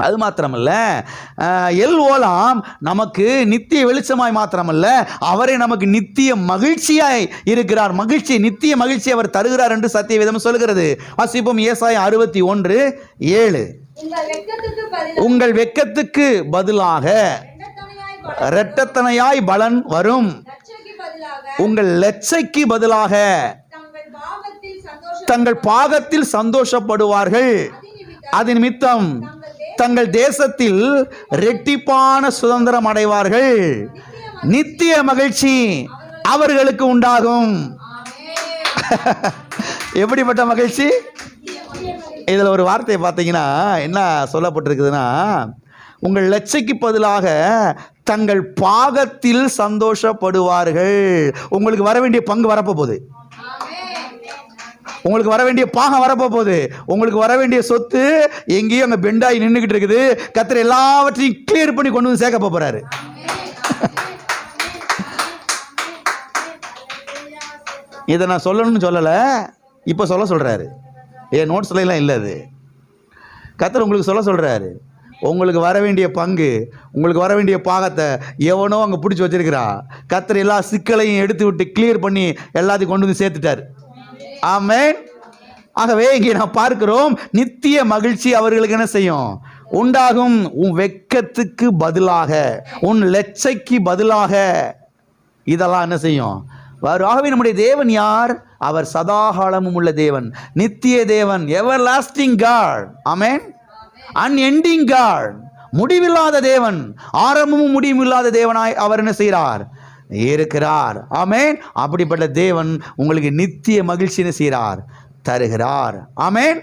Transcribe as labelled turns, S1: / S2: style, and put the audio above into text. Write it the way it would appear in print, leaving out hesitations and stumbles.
S1: அது மாத்திரமல்ல, எல் ஓலாம் நமக்கு நித்திய வெளிச்சமாய் மாத்திரமல்ல, அவரை நமக்கு நித்திய மகிழ்ச்சியாய் இருக்கிறார். மகிழ்ச்சி, நித்திய மகிழ்ச்சி அவர் தருகிறார் என்று சத்தியவேதம் சொல்கிறது. வாசிப்போம் ஏசாயா 61:7. உங்கள் வெட்கத்துக்கு பதிலாக இரட்டத்தனையாய் பலன் வரும், உங்கள் லட்சைக்கு பதிலாக தங்கள் பாகத்தில் சந்தோஷப்படுவார்கள். அது நிமித்தம் தங்கள் தேசத்தில் இரட்டிப்பான சுதந்திரம் அடைவார்கள். நித்திய மகிழ்ச்சி அவர்களுக்கு உண்டாகும். எப்படிப்பட்ட மகிழ்ச்சி? இதில் ஒரு வார்த்தையை பார்த்தீங்கன்னா என்ன சொல்லப்பட்டிருக்குதுன்னா, உங்கள் லட்சைக்கு பதிலாக தங்கள் பாகத்தில் சந்தோஷப்படுவார்கள். உங்களுக்கு வர வேண்டிய பங்கு வரப்போ போகுது, உங்களுக்கு வர வேண்டிய பாகம் வரப்போ போகுது, உங்களுக்கு வர வேண்டிய சொத்து எங்கேயும் அங்கே பெண்டாகி நின்றுக்கிட்டு இருக்குது. கர்த்தர் எல்லாவற்றையும் கிளியர் பண்ணி கொண்டு வந்து சேர்க்க போறாரு. இதை நான் சொல்லணும்னு சொல்லலை, இப்போ சொல்கிறாரு. என் நோட்ஸ்ல எல்லாம் இல்லை, அது கர்த்தர் உங்களுக்கு சொல்கிறாரு. உங்களுக்கு வர வேண்டிய பங்கு, உங்களுக்கு வர வேண்டிய பாகத்தை எவனோ அங்கே பிடிச்சி வச்சிருக்கிறா. கர்த்தர் எல்லா சிக்கலையும் எடுத்து விட்டு கிளியர் பண்ணி எல்லாத்தையும் கொண்டு வந்து சேர்த்துட்டார். ஆமென். ஆகவே இங்கே நான் பார்க்கிறோம், நித்திய மகிழ்ச்சி அவர்களுக்கு என்ன செய்யும்? உண்டாகும். உன் வெட்கத்துக்கு பதிலாக, உன் லட்சைக்கு பதிலாக இதெல்லாம் என்ன செய்யும்? ஆகவே நம்முடைய தேவன் யார்? அவர் சதாகாலமும் உள்ள தேவன், நித்திய தேவன், எவர் லாஸ்டிங் காட். ஆமென். அன்எண்டிங் காட், முடிவில்லாத தேவன், ஆரம்பமும் முடிவும் இல்லாத தேவனாய் அவர் என்ன செய்கிறார்? இருக்கிறார். ஆமென். அப்படிப்பட்ட தேவன் உங்களுக்கு நித்திய மகிழ்ச்சியை செய்கிறார், தருகிறார். ஆமென்.